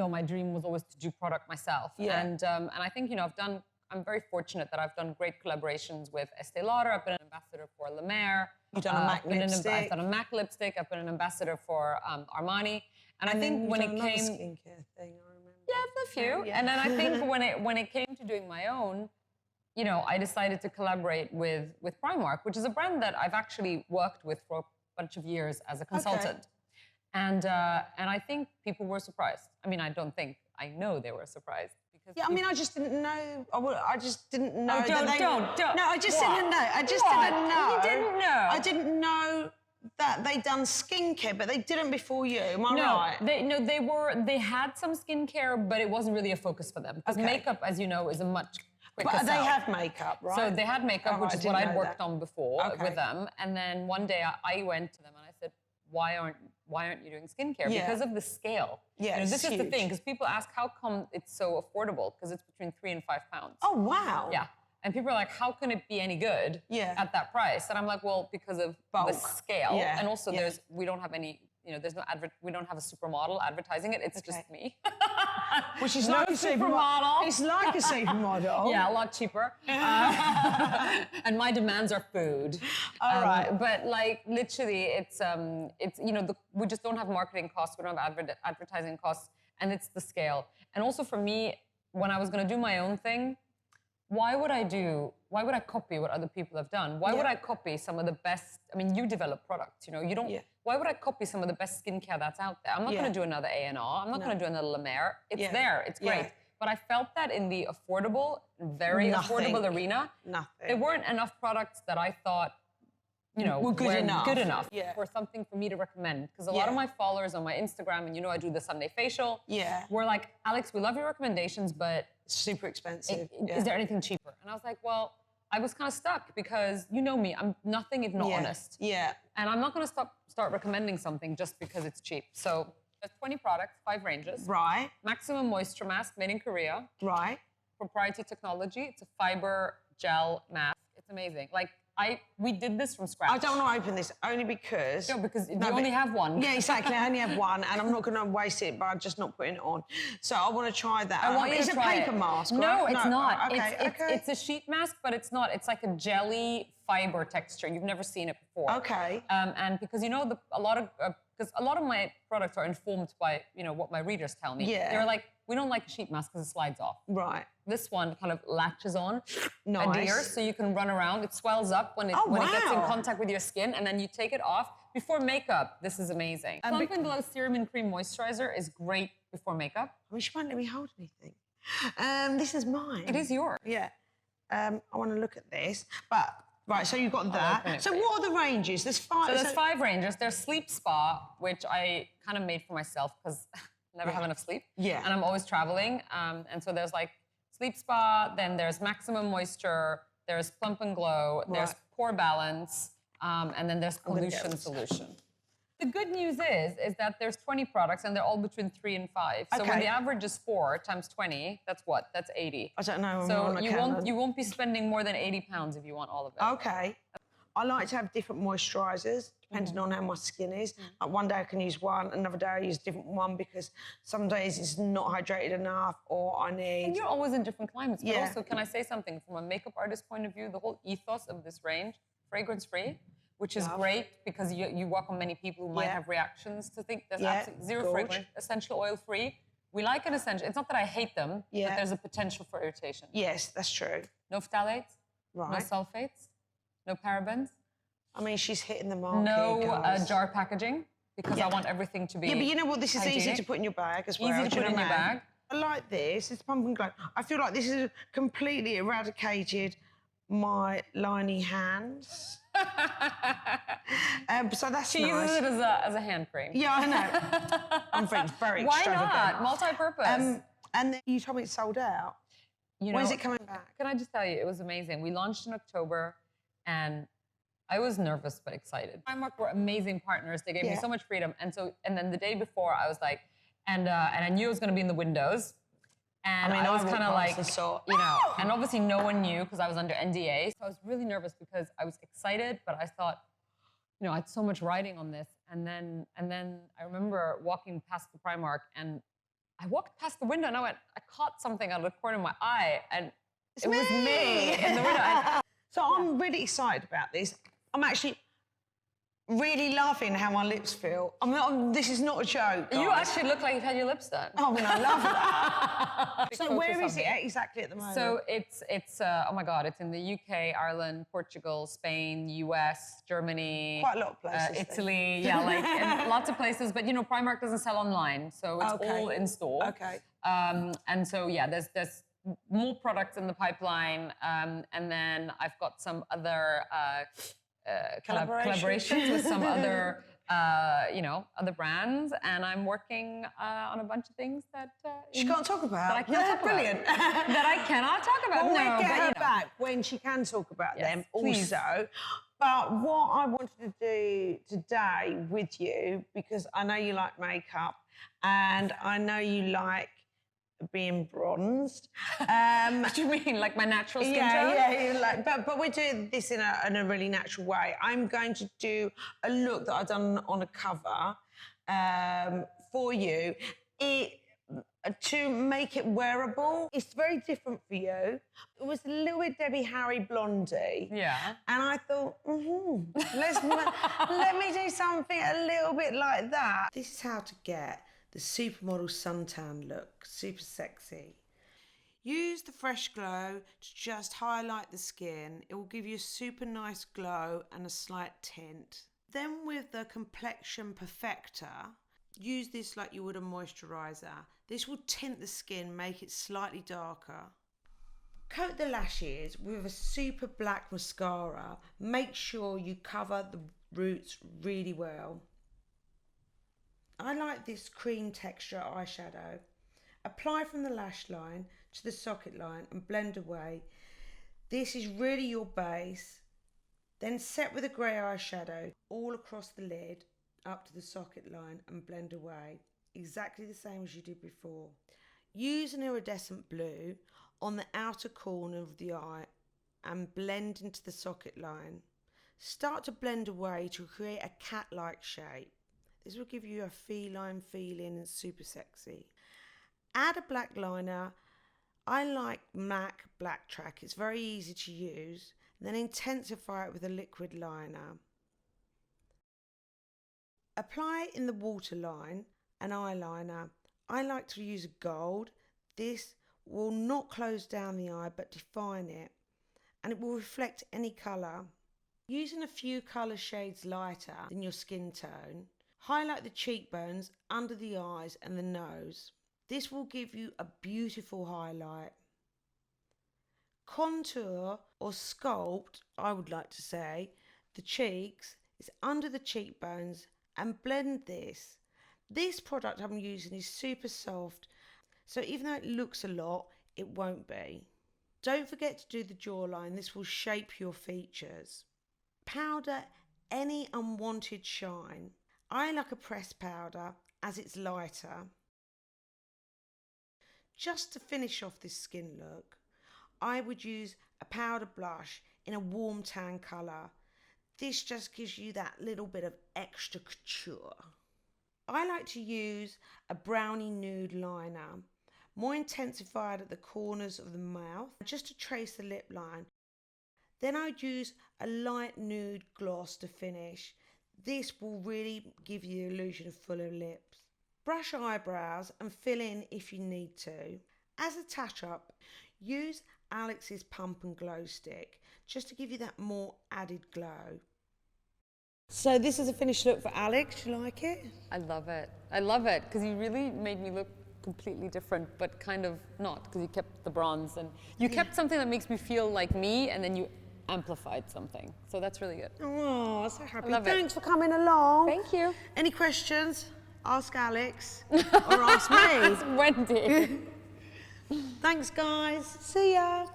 though my dream was always to do product myself. Yeah. And I think, you know, I'm very fortunate that I've done great collaborations with Estee Lauder. I've been an ambassador for La Mer. You've done a MAC lipstick. I've done a MAC lipstick. I've been an ambassador for Armani. And I think when it came... skincare thing, I remember. Yeah, a few. Yeah. And then I think when it came to doing my own, you know, I decided to collaborate with Primark, which is a brand that I've actually worked with for a bunch of years as a consultant. Okay. And I think people were surprised. I mean, I know they were surprised. Yeah, I mean, I just didn't know. I just didn't know. Oh, don't. No, I just didn't know. I just didn't know. You didn't know? I didn't know that they'd done skincare, but they didn't before you. Am I right? They had some skincare, but it wasn't really a focus for them. Because makeup, as you know, is a much quicker But they sell. have makeup, right? So they had makeup, which is what I'd worked on before with them. And then one day I went to them and I said, why aren't you doing skincare? Yeah. Because of the scale. Yeah, you know, this is the thing, because people ask, how come it's so affordable? Because it's between 3 and 5 pounds. Oh, wow. Yeah. And people are like, how can it be any good at that price? And I'm like, well, because of the scale. Yeah. And also we don't have any, you know, we don't have a supermodel advertising it. It's just me. Which is like a supermodel. It's like a supermodel. Yeah, a lot cheaper. And my demands are food. All right. But like literally, it's you know, we just don't have marketing costs. We don't have advertising costs, and it's the scale. And also for me, when I was going to do my own thing, why would I copy what other people have done? Why would I copy some of the best? I mean, you develop products, you know. You don't. Yeah. Why would I copy some of the best skincare that's out there? I'm not going to do another A&R. I'm not going to do another La Mer. It's there. It's great. But I felt that in the affordable, very affordable arena, there weren't enough products that I thought, you know, were good enough for something for me to recommend. Because a lot of my followers on my Instagram, and you know I do the Sunday facial, were like, Alex, we love your recommendations, but it's super expensive. Is there anything cheaper? And I was like, well, I was kind of stuck because you know me, I'm nothing if not honest. Yeah. And I'm not going to start recommending something just because it's cheap. So there's 20 products, 5 ranges. Right. Maximum moisture mask made in Korea. Right. Proprietary technology. It's a fiber gel mask. It's amazing. Like we did this from scratch. I don't want to open this only because... No, because you only have one. Yeah, exactly. I only have one, and I'm not going to waste it by just not putting it on. So I want to try that. I want you to try it. It's a paper mask, right? No, it's not. Okay, it's a sheet mask, but it's not. It's like a jelly fiber texture. You've never seen it before. Okay. And because you know a lot of my products are informed by what my readers tell me. Yeah. They're like, we don't like a sheet mask because it slides off. Right. This one kind of latches on, adheres, so you can run around. It swells up when it gets in contact with your skin, and then you take it off before makeup. This is amazing. Plump and Glow Serum and Cream Moisturizer is great before makeup. I wish you won't let me hold anything. This is mine. It is yours. Yeah. I want to look at this, but. Right, so you've got that. So what are the ranges? There's 5. So there's 5 ranges. There's Sleep Spa, which I kind of made for myself because I never have enough sleep. Yeah. And I'm always traveling. And so there's like Sleep Spa, then there's Maximum Moisture, there's Plump and Glow, there's Pore Balance, and then there's Pollution Solution. The good news is that there's 20 products and they're all between 3 and 5. So when the average is 4 times 20, that's what? That's 80. I don't know. So you won't be spending more than 80 pounds if you want all of it. Okay. I like to have different moisturisers depending on how my skin is. Like one day I can use one, another day I use a different one because some days it's not hydrated enough or I need... And you're always in different climates. But also, can I say something? From a makeup artist point of view, the whole ethos of this range, fragrance-free, which is great because you work on many people who might have reactions to think there's absolutely zero fragrance, essential oil free. We like an essential. It's not that I hate them, but there's a potential for irritation. Yes, that's true. No phthalates, no sulfates, no parabens. I mean, she's hitting the mark. No jar packaging because I want everything to be. Yeah, but you know what? This is easy to put in your bag as well. Easy to put in your bag. I like this. It's Pump and Glow. I feel like this has completely eradicated my liney hands. So that's she nice. uses it as a hand cream. Yeah, I know. I'm very Why extravagant. not? Multi-purpose. And then you told me it's sold out. When's it coming back? Can I just tell you, it was amazing. We launched in October, and I was nervous but excited. Primark were amazing partners. They gave me so much freedom, and then the day before, I was like, and I knew it was going to be in the windows. And I was kind of like, and obviously no one knew because I was under NDA. So I was really nervous because I was excited, but I thought, I had so much writing on this. And then I remember walking past the Primark and I walked past the window and I caught something out of the corner of my eye, and it was me in the window. And, so I'm really excited about this. I'm actually really loving how my lips feel. This is not a joke, guys. you actually look like you've had your lips done. Oh, and I love that. So where is it exactly at the moment? So it's oh my God, it's in the UK, Ireland, Portugal, Spain, US, Germany. Quite a lot of places. Italy, yeah, like and lots of places. But, you know, Primark doesn't sell online, so it's all in store. Okay. And so, yeah, there's more products in the pipeline. And then I've got some other collaborations with some other, you know, other brands, and I'm working on a bunch of things that she can't talk about. That I can't talk brilliant. about. That I cannot talk about. Well, no, we'll get her but, you know. back when she can talk about them please. also. But what I wanted to do today with you, because I know you like makeup and I know you like being bronzed. What do you mean, like my natural skin tone? Yeah. But we're doing this in a really natural way. I'm going to do a look that I've done on a cover for you. To make it wearable. It's very different for you. It was a little bit Debbie Harry Blondie. Yeah. And I thought, let me do something a little bit like that. This is how to get the supermodel suntan look, super sexy. Use the Fresh Glow to just highlight the skin. It will give you a super nice glow and a slight tint. Then with the Complexion Perfector, use this like you would a moisturiser. This will tint the skin, make it slightly darker. Coat the lashes with a super black mascara. Make sure you cover the roots really well. I like this cream texture eyeshadow. Apply from the lash line to the socket line and blend away. This is really your base. Then set with a grey eyeshadow all across the lid up to the socket line and blend away. Exactly the same as you did before. Use an iridescent blue on the outer corner of the eye and blend into the socket line. Start to blend away to create a cat-like shape. This will give you a feline feeling and super sexy. Add a black liner. I like MAC Black Track. It's very easy to use. Then intensify it with a liquid liner. Apply in the waterline an eyeliner. I like to use a gold. This will not close down the eye but define it, and it will reflect any colour. Using a few colour shades lighter than your skin tone, highlight the cheekbones, under the eyes and the nose. This will give you a beautiful highlight. Contour or sculpt, I would like to say, the cheeks. It's under the cheekbones and blend this. This product I'm using is super soft, so even though it looks a lot, it won't be. Don't forget to do the jawline. This will shape your features. Powder any unwanted shine. I like a pressed powder as it's lighter. Just to finish off this skin look, I would use a powder blush in a warm tan colour. This just gives you that little bit of extra couture. I like to use a brownie nude liner, more intensified at the corners of the mouth, just to trace the lip line. Then I'd use a light nude gloss to finish. This will really give you the illusion of fuller lips. Brush eyebrows and fill in if you need to. As a touch-up, use Alex's Pump and Glow Stick just to give you that more added glow. So this is a finished look for Alex. Do you like it? I love it. I love it because you really made me look completely different, but kind of not, because you kept the bronze and you kept something that makes me feel like me, and then you amplified something. So that's really good. Oh, I'm so happy. Love it. Thanks for coming along. Thank you. Any questions? Ask Alex or ask me. Wendy. Thanks, guys. See ya.